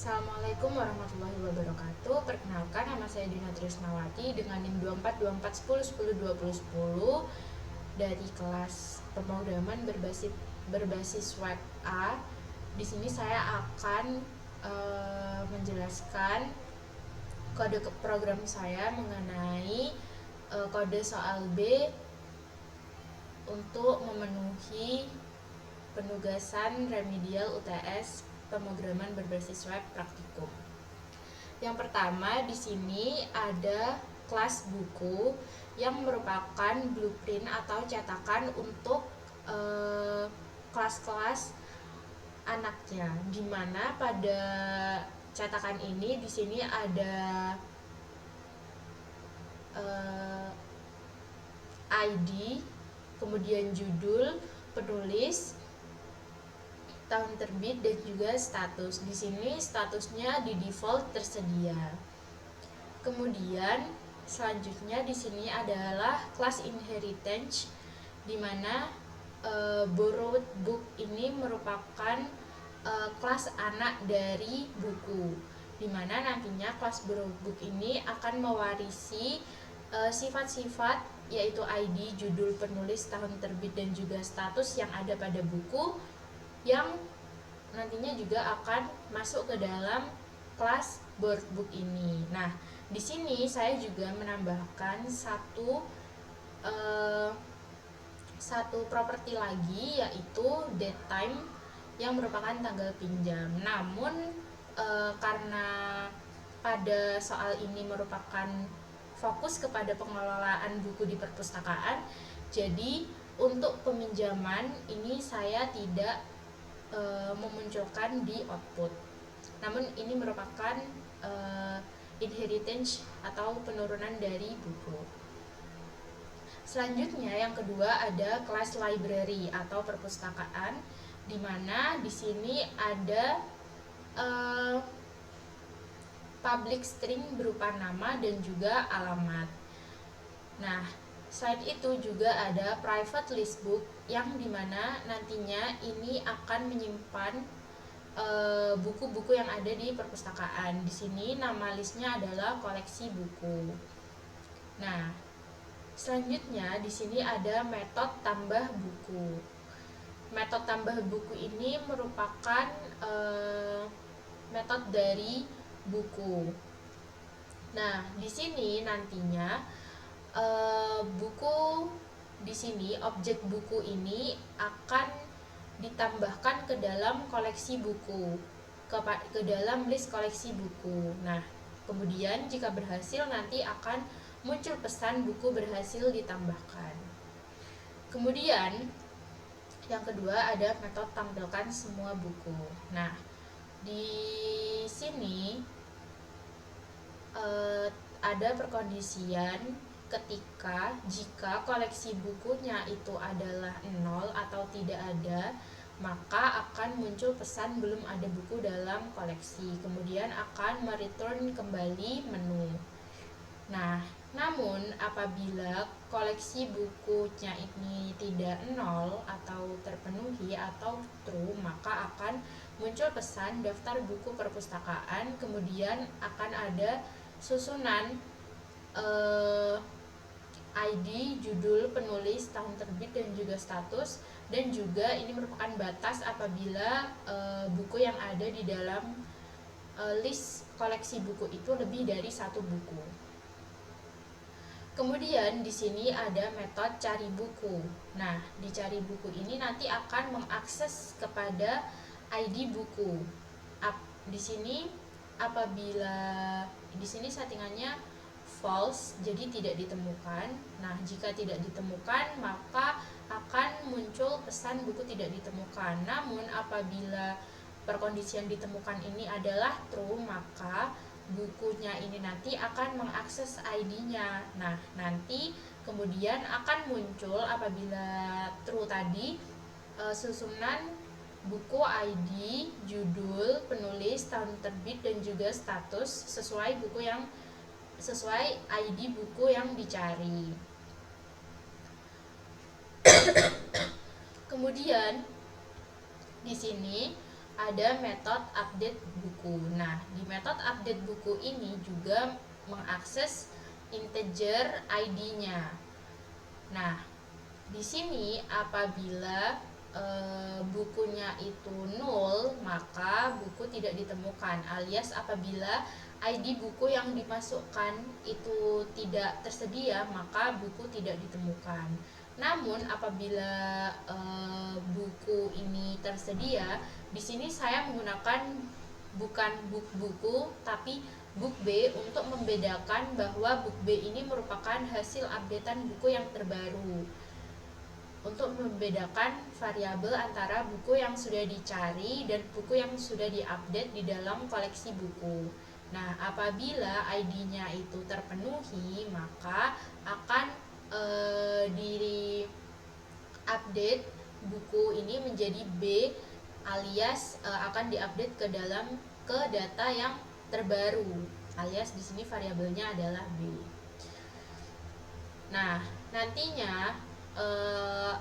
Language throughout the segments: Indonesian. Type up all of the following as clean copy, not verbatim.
Assalamualaikum warahmatullahi wabarakatuh. Perkenalkan, nama saya Dina Trisnawati dengan NIM 242410102010 dari kelas pemrograman berbasis web A. Di sini saya akan menjelaskan kode program saya mengenai kode soal B untuk memenuhi penugasan remedial UTS pemrograman berbasis web praktikum. Yang pertama, di sini ada kelas buku yang merupakan blueprint atau cetakan untuk kelas-kelas anaknya, di mana pada cetakan ini di sini ada ID, kemudian judul, penulis, tahun terbit, dan juga status. Di sini statusnya di default tersedia. Kemudian selanjutnya di sini adalah kelas inheritance, di mana borrowed book ini merupakan kelas anak dari buku, di mana nantinya kelas borrowed book ini akan mewarisi sifat-sifat yaitu ID, judul, penulis, tahun terbit, dan juga status yang ada pada buku, yang nantinya juga akan masuk ke dalam kelas borrowed book ini. Nah, di sini saya juga menambahkan satu properti lagi, yaitu date time yang merupakan tanggal pinjam. Namun karena pada soal ini merupakan fokus kepada pengelolaan buku di perpustakaan, jadi untuk peminjaman ini saya tidak memunculkan di output. Namun ini merupakan inheritance atau penurunan dari buku. Selanjutnya yang kedua ada kelas library atau perpustakaan, di mana di sini ada public string berupa nama dan juga alamat. Nah, selain itu juga ada private list book, yang dimana nantinya ini akan menyimpan buku-buku yang ada di perpustakaan. Di sini nama listnya adalah koleksi buku. Nah, selanjutnya di sini ada metode tambah buku. Metode tambah buku ini merupakan metode dari buku. Nah, di sini nantinya buku di sini objek buku ini akan ditambahkan ke dalam koleksi buku, ke dalam list koleksi buku. Nah, kemudian jika berhasil nanti akan muncul pesan buku berhasil ditambahkan. Kemudian yang kedua ada metode tampilkan semua buku. Nah, di sini ada perkondisian ketika jika koleksi bukunya itu adalah 0 atau tidak ada, maka akan muncul pesan belum ada buku dalam koleksi, kemudian akan mereturn kembali menu. Nah, namun apabila koleksi bukunya ini tidak 0 atau terpenuhi atau true, maka akan muncul pesan daftar buku perpustakaan, kemudian akan ada susunan ID, judul, penulis, tahun terbit, dan juga status. Dan juga ini merupakan batas apabila buku yang ada di dalam list koleksi buku itu lebih dari satu buku. Kemudian di sini ada metode cari buku. Nah, di cari buku ini nanti akan mengakses kepada ID buku. Di sini apabila di sini settingannya false, jadi tidak ditemukan. Nah, jika tidak ditemukan, maka akan muncul pesan buku tidak ditemukan. Namun apabila perkondisian ditemukan ini adalah true, maka bukunya ini nanti akan mengakses ID-nya. Nah, nanti kemudian akan muncul apabila true tadi susunan buku ID, judul, penulis, tahun terbit, dan juga status sesuai ID buku yang dicari. Kemudian di sini ada metode update buku. buku. Nah, di metode update buku ini juga mengakses integer ID-nya. Nah, di sini apabila bukunya itu 0, maka buku tidak ditemukan, alias apabila ID buku yang dimasukkan itu tidak tersedia, maka buku tidak ditemukan. Namun apabila buku ini tersedia, di sini saya menggunakan bukan book buku tapi book B untuk membedakan bahwa book B ini merupakan hasil updatean buku yang terbaru, untuk membedakan variabel antara buku yang sudah dicari dan buku yang sudah diupdate di dalam koleksi buku. Nah, apabila ID-nya itu terpenuhi, maka akan di update buku ini menjadi B, alias akan diupdate ke data yang terbaru, alias di sini variabelnya adalah B. Nah, nantinya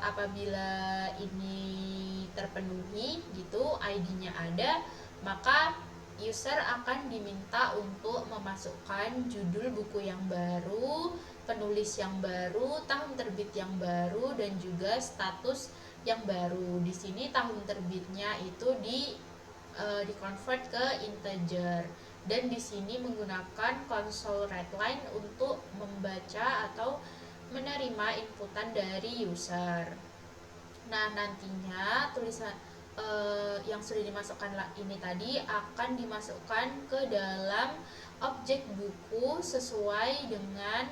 apabila ini terpenuhi gitu, ID-nya ada, maka user akan diminta untuk memasukkan judul buku yang baru, penulis yang baru, tahun terbit yang baru, dan juga status yang baru. Di sini tahun terbitnya itu di-convert ke integer, dan di sini menggunakan console readline untuk membaca atau menerima inputan dari user. Nah, nantinya tulisan yang sudah dimasukkan ini tadi akan dimasukkan ke dalam objek buku sesuai dengan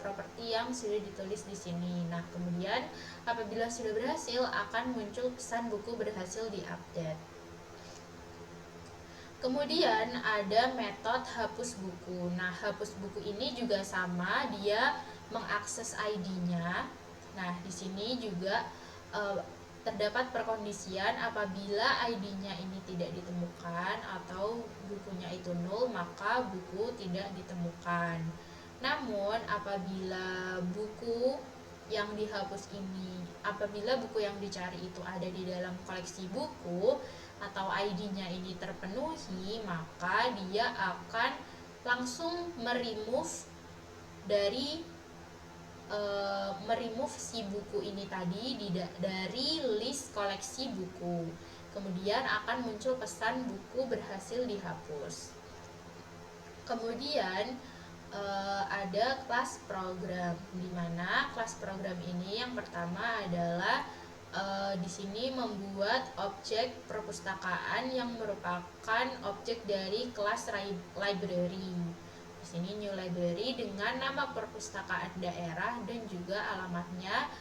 properti yang sudah ditulis di sini. Nah, kemudian apabila sudah berhasil akan muncul pesan buku berhasil diupdate. Kemudian ada metode hapus buku. Nah, hapus buku ini juga sama, dia mengakses ID-nya. Nah, di sini juga terdapat perkondisian apabila ID-nya ini tidak ditemukan atau bukunya itu 0, maka buku tidak ditemukan. Namun, apabila buku yang dihapus ini, apabila buku yang dicari itu ada di dalam koleksi buku atau ID-nya ini terpenuhi, maka dia akan langsung meremove si buku ini tadi dari list koleksi buku. Kemudian akan muncul pesan buku berhasil dihapus. Kemudian ada kelas program, di mana kelas program ini yang pertama adalah di sini membuat objek perpustakaan yang merupakan objek dari kelas library. Di sini new library dengan nama perpustakaan daerah dan juga alamatnya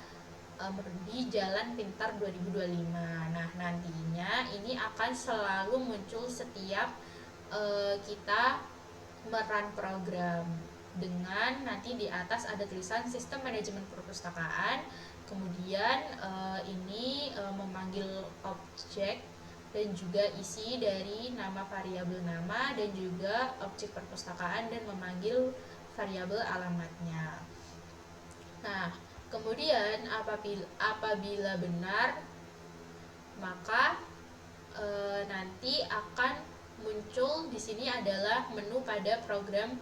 di Jalan Pintar 2025. Nah, nantinya ini akan selalu muncul setiap kita merun program, dengan nanti di atas ada tulisan sistem manajemen perpustakaan. Kemudian ini memanggil objek dan juga isi dari nama variabel nama dan juga objek perpustakaan dan memanggil variabel alamatnya. Nah, kemudian apabila benar, maka nanti akan muncul di sini adalah menu pada program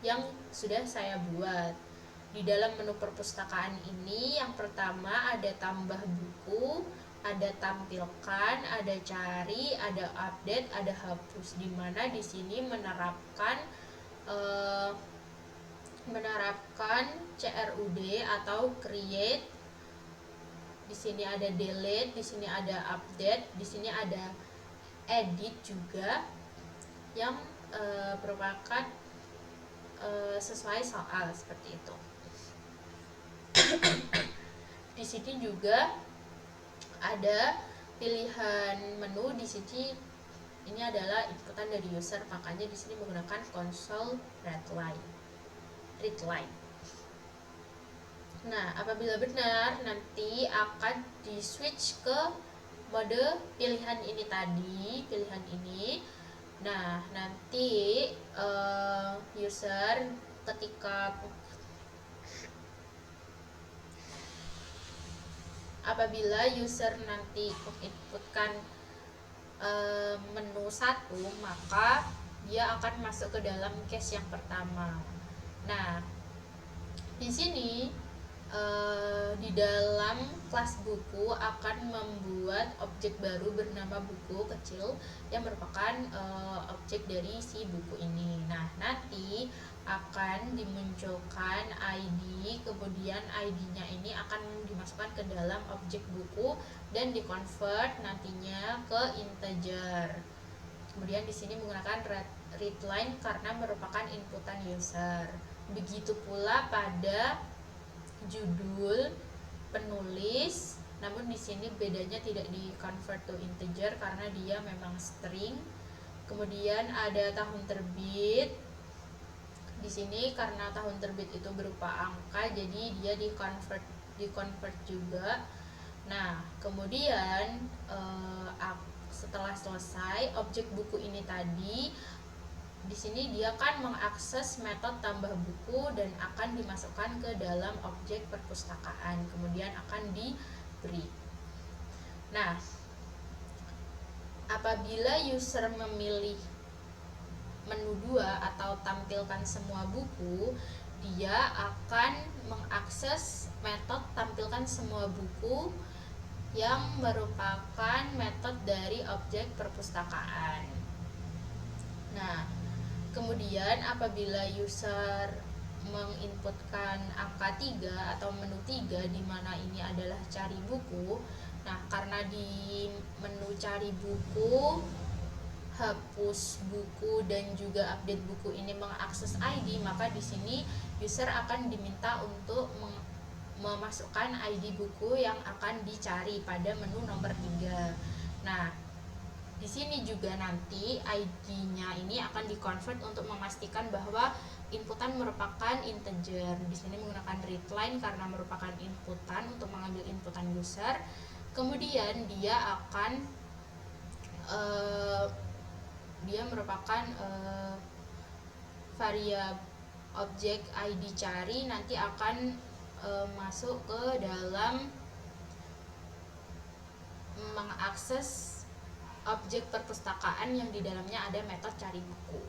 yang sudah saya buat. Di dalam menu perpustakaan ini yang pertama ada tambah buku, ada tampilkan, ada cari, ada update, ada hapus, di mana di sini menerapkan CRUD atau create. Di sini ada delete, di sini ada update, di sini ada edit juga yang merupakan sesuai soal seperti itu. Di sini juga ada pilihan menu. Di sini ini adalah inputan dari user, makanya di sini menggunakan console readline. Nah, apabila benar nanti akan di switch ke mode pilihan ini tadi, pilihan ini. Nah, nanti user apabila user nanti menginputkan menu 1, maka dia akan masuk ke dalam case yang pertama. Nah, di sini di dalam kelas buku akan membuat objek baru bernama buku kecil yang merupakan objek dari si buku ini. Nah, nanti akan dimunculkan ID, kemudian ID-nya ini akan dimasukkan ke dalam objek buku dan dikonvert nantinya ke integer. Kemudian di sini menggunakan readline karena merupakan inputan user. Begitu pula pada judul, penulis, namun di sini bedanya tidak di convert to integer karena dia memang string. Kemudian ada tahun terbit. Di sini karena tahun terbit itu berupa angka, jadi dia di convert juga. Nah, kemudian setelah selesai objek buku ini tadi, di sini dia kan mengakses metode tambah buku dan akan dimasukkan ke dalam objek perpustakaan, kemudian akan diberi. Nah, apabila user memilih menu 2 atau tampilkan semua buku, dia akan mengakses metode tampilkan semua buku yang merupakan metode dari objek perpustakaan. Nah, kemudian apabila user menginputkan angka 3 atau menu 3 di mana ini adalah cari buku. Nah, karena di menu cari buku, hapus buku dan juga update buku ini mengakses ID, maka di sini user akan diminta untuk memasukkan ID buku yang akan dicari pada menu nomor 3. Nah, di sini juga nanti ID-nya ini akan dikonvert untuk memastikan bahwa inputan merupakan integer. Di sini menggunakan readline karena merupakan inputan untuk mengambil inputan user. Kemudian dia akan dia merupakan variabel objek ID cari, nanti akan masuk ke dalam mengakses objek perpustakaan yang di dalamnya ada metode cari buku.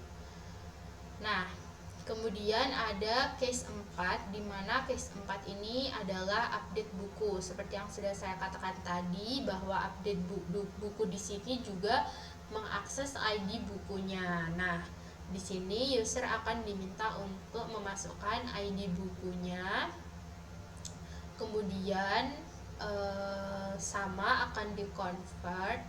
Nah, kemudian ada case 4, di mana case 4 ini adalah update buku. Seperti yang sudah saya katakan tadi, bahwa update buku di sini juga mengakses ID bukunya. Nah, di sini user akan diminta untuk memasukkan ID bukunya. Kemudian sama akan dikonvert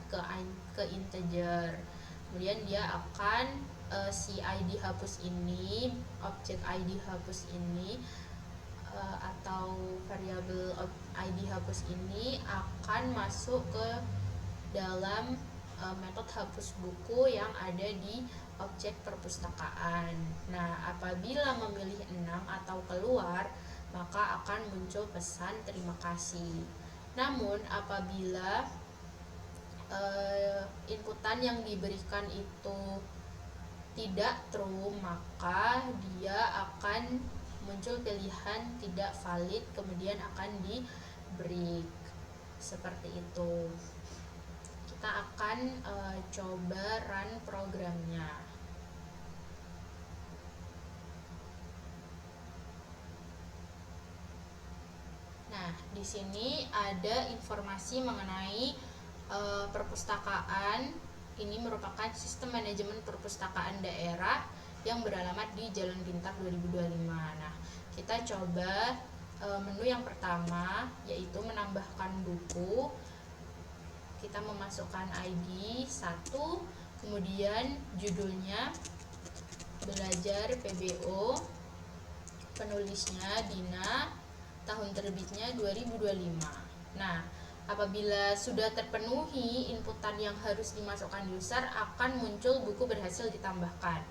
ke integer. Kemudian dia akan si ID hapus ini, objek ID hapus ini atau variabel ID hapus ini akan masuk ke dalam metode hapus buku yang ada di objek perpustakaan. Nah, apabila memilih 6 atau keluar, maka akan muncul pesan terima kasih. Namun apabila inputan yang diberikan itu tidak true, maka dia akan muncul pilihan tidak valid, kemudian akan di break. Seperti itu. Kita akan coba run programnya. Nah, di sini ada informasi mengenai perpustakaan. Ini merupakan sistem manajemen perpustakaan daerah yang beralamat di Jalan Pintar 2025. Nah, kita coba menu yang pertama, yaitu menambahkan buku. Kita memasukkan ID 1, kemudian judulnya belajar PBO, penulisnya Dina, tahun terbitnya 2025. Nah, apabila sudah terpenuhi inputan yang harus dimasukkan user, akan muncul buku berhasil ditambahkan.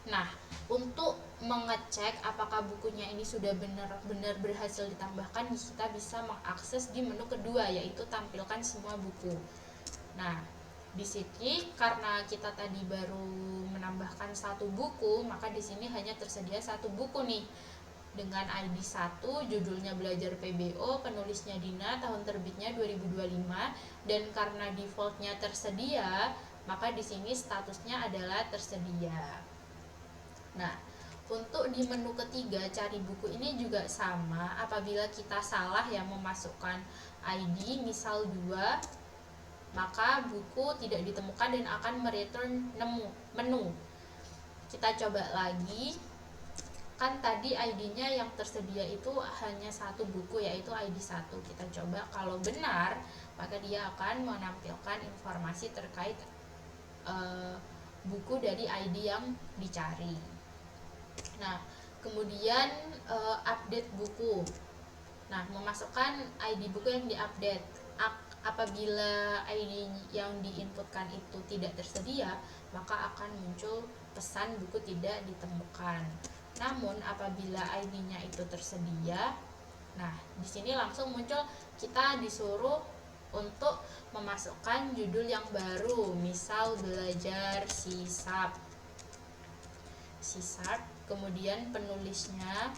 Nah, untuk mengecek apakah bukunya ini sudah benar-benar berhasil ditambahkan, kita bisa mengakses di menu kedua, yaitu tampilkan semua buku. Nah, di sini karena kita tadi baru menambahkan satu buku, maka di sini hanya tersedia satu buku nih, dengan ID 1, judulnya belajar PBO, penulisnya Dina, tahun terbitnya 2025, dan karena defaultnya tersedia, maka di sini statusnya adalah tersedia. Nah, untuk di menu ketiga cari buku ini juga sama. Apabila kita salah yang memasukkan ID misal 2, maka buku tidak ditemukan dan akan mereturn menu. Kita coba lagi. Kan tadi ID-nya yang tersedia itu hanya satu buku, yaitu ID 1. Kita coba, kalau benar maka dia akan menampilkan informasi terkait buku dari ID yang dicari. Nah, kemudian update buku. Nah, memasukkan ID buku yang diupdate. Apabila ID yang diinputkan itu tidak tersedia, maka akan muncul pesan buku tidak ditemukan. Namun apabila ID-nya itu tersedia, nah di sini langsung muncul, kita disuruh untuk memasukkan judul yang baru, misal belajar C#, kemudian penulisnya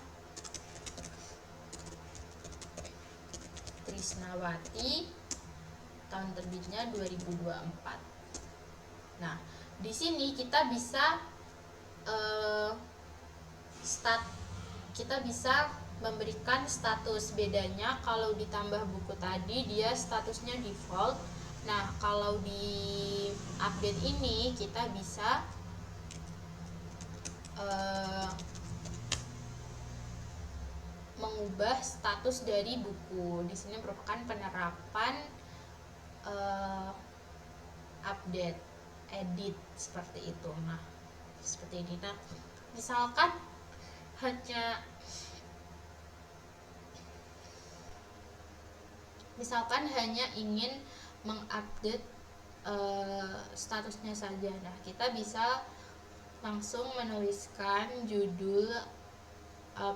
Trisnawati, tahun terbitnya 2024. Nah, di sini kita bisa memberikan status. Bedanya kalau ditambah buku tadi dia statusnya default. Nah, kalau di update ini kita bisa mengubah status dari buku. Di sini merupakan penerapan update, edit seperti itu. Nah, seperti ini. Nah, misalkan hanya ingin mengupdate statusnya saja. Nah, kita bisa langsung menuliskan judul,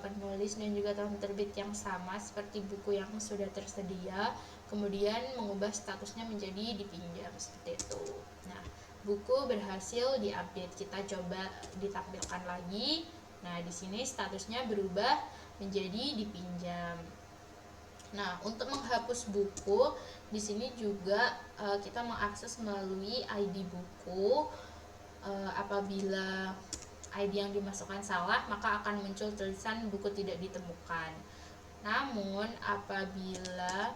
penulis dan juga tahun terbit yang sama seperti buku yang sudah tersedia, kemudian mengubah statusnya menjadi dipinjam seperti itu. Nah, buku berhasil diupdate. Kita coba ditampilkan lagi. Nah, di sini statusnya berubah menjadi dipinjam. Nah, untuk menghapus buku, di sini juga kita mengakses melalui ID buku. Apabila ID yang dimasukkan salah, maka akan muncul tulisan buku tidak ditemukan. Namun apabila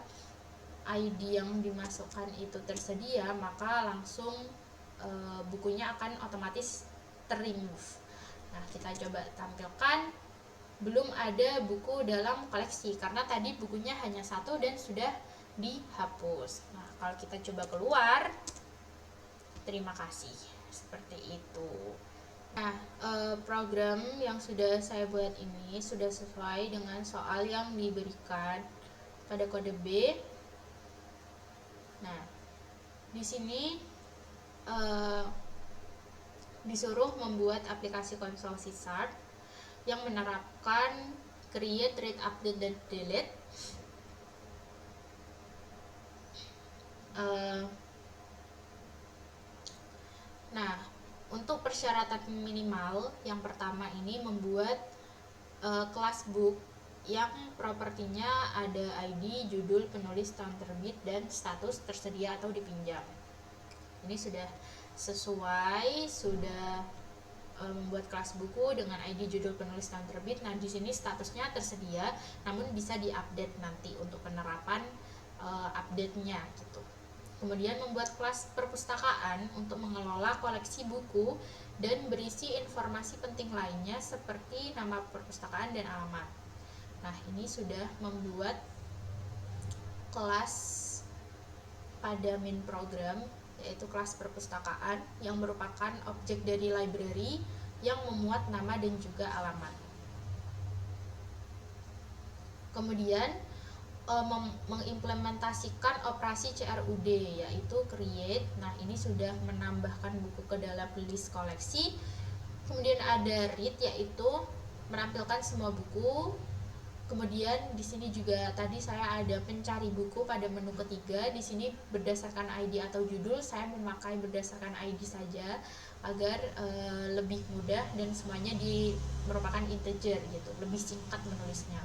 ID yang dimasukkan itu tersedia, maka langsung bukunya akan otomatis ter-remove. Nah, kita coba tampilkan, belum ada buku dalam koleksi karena tadi bukunya hanya satu dan sudah dihapus. Nah, kalau kita coba keluar, terima kasih, seperti itu. Nah, program yang sudah saya buat ini sudah sesuai dengan soal yang diberikan pada kode B. Nah, di sini disuruh membuat aplikasi konsol C# yang menerapkan create, read, update, dan delete. Nah, untuk persyaratan minimal yang pertama ini membuat kelas book yang propertinya ada ID, judul, penulis, tahun terbit, dan status tersedia atau dipinjam. Ini sudah sesuai, sudah membuat kelas buku dengan ID, judul, penulis, tahun terbit. Nah, di sini statusnya tersedia, namun bisa diupdate nanti untuk penerapan update-nya gitu. Kemudian membuat kelas perpustakaan untuk mengelola koleksi buku dan berisi informasi penting lainnya seperti nama perpustakaan dan alamat. Nah, ini sudah membuat kelas pada main program, yaitu kelas perpustakaan yang merupakan objek dari library yang memuat nama dan juga alamat. Kemudian mengimplementasikan operasi CRUD, yaitu create. Nah, ini sudah menambahkan buku ke dalam list koleksi. Kemudian ada read, yaitu menampilkan semua buku. Kemudian di sini juga tadi saya ada pencari buku pada menu ketiga. Di sini berdasarkan ID atau judul, saya memakai berdasarkan ID saja agar lebih mudah dan semuanya merupakan integer gitu, lebih singkat menulisnya.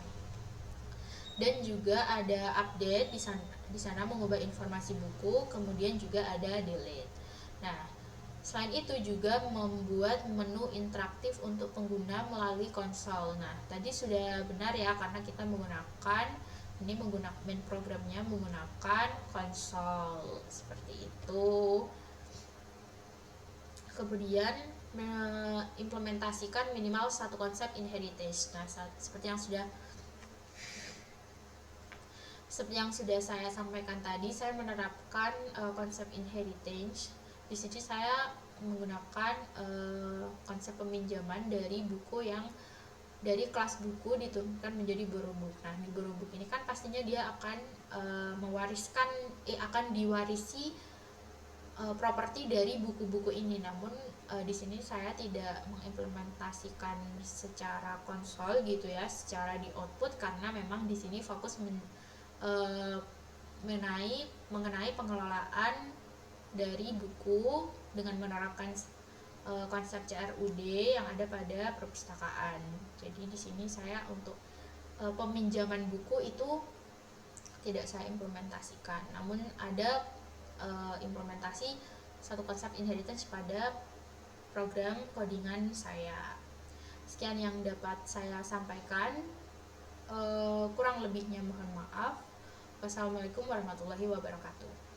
Dan juga ada update di sana mengubah informasi buku, kemudian juga ada delete. Nah, Selain itu juga membuat menu interaktif untuk pengguna melalui konsol. Nah, tadi sudah benar ya, karena kita menggunakan main programnya menggunakan konsol seperti itu. Kemudian mengimplementasikan minimal satu konsep inheritance. Nah, seperti yang sudah saya sampaikan tadi, saya menerapkan konsep inheritance. Di sini saya menggunakan konsep peminjaman dari buku yang dari kelas buku diturunkan menjadi borrowbook. Nah, di borrowbook ini kan pastinya dia akan akan diwarisi properti dari buku-buku ini. Namun di sini saya tidak mengimplementasikan secara konsol gitu ya, secara di output, karena memang di sini fokus mengenai pengelolaan dari buku dengan menerapkan konsep CRUD yang ada pada perpustakaan. Jadi di sini saya untuk peminjaman buku itu tidak saya implementasikan, namun ada implementasi satu konsep inheritance pada program codingan saya. Sekian yang dapat saya sampaikan, kurang lebihnya mohon maaf. Wassalamualaikum warahmatullahi wabarakatuh.